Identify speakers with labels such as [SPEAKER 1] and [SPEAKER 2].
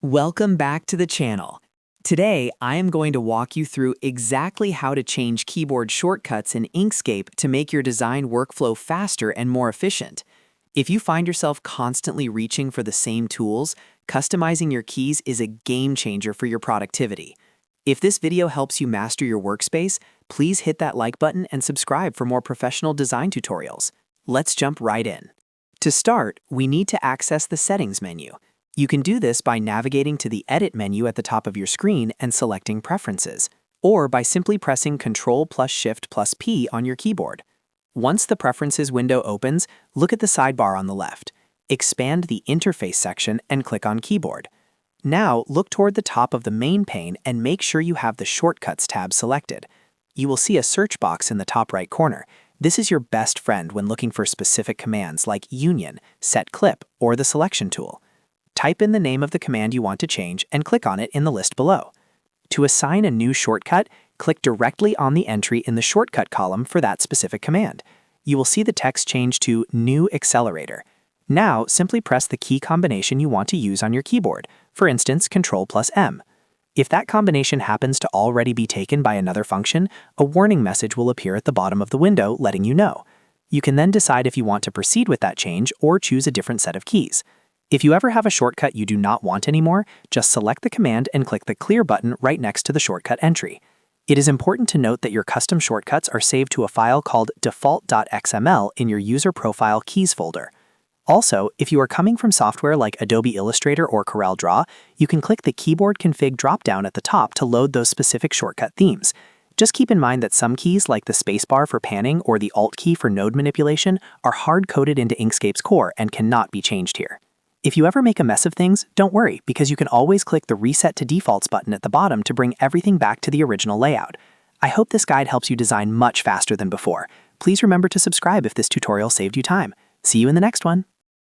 [SPEAKER 1] Welcome back to the channel. Today, I am going to walk you through exactly how to change keyboard shortcuts in Inkscape to make your design workflow faster and more efficient. If you find yourself constantly reaching for the same tools, customizing your keys is a game changer for your productivity. If this video helps you master your workspace, please hit that like button and subscribe for more professional design tutorials. Let's jump right in. To start, we need to access the Settings menu. You can do this by navigating to the Edit menu at the top of your screen and selecting Preferences, or by simply pressing Ctrl+Shift+P on your keyboard. Once the Preferences window opens, look at the sidebar on the left. Expand the Interface section and click on Keyboard. Now, look toward the top of the main pane and make sure you have the Shortcuts tab selected. You will see a search box in the top right corner. This is your best friend when looking for specific commands like Union, Set Clip, or the Selection tool. Type in the name of the command you want to change and click on it in the list below. To assign a new shortcut, click directly on the entry in the shortcut column for that specific command. You will see the text change to New Accelerator. Now, simply press the key combination you want to use on your keyboard, for instance, Ctrl+M. If that combination happens to already be taken by another function, a warning message will appear at the bottom of the window letting you know. You can then decide if you want to proceed with that change or choose a different set of keys. If you ever have a shortcut you do not want anymore, just select the command and click the Clear button right next to the shortcut entry. It is important to note that your custom shortcuts are saved to a file called default.xml in your User Profile Keys folder. Also, if you are coming from software like Adobe Illustrator or CorelDRAW, you can click the Keyboard Config dropdown at the top to load those specific shortcut themes. Just keep in mind that some keys, like the spacebar for panning or the Alt key for node manipulation, are hard-coded into Inkscape's core and cannot be changed here. If you ever make a mess of things, don't worry, because you can always click the Reset to Defaults button at the bottom to bring everything back to the original layout. I hope this guide helps you design much faster than before. Please remember to subscribe if this tutorial saved you time. See you in the next one.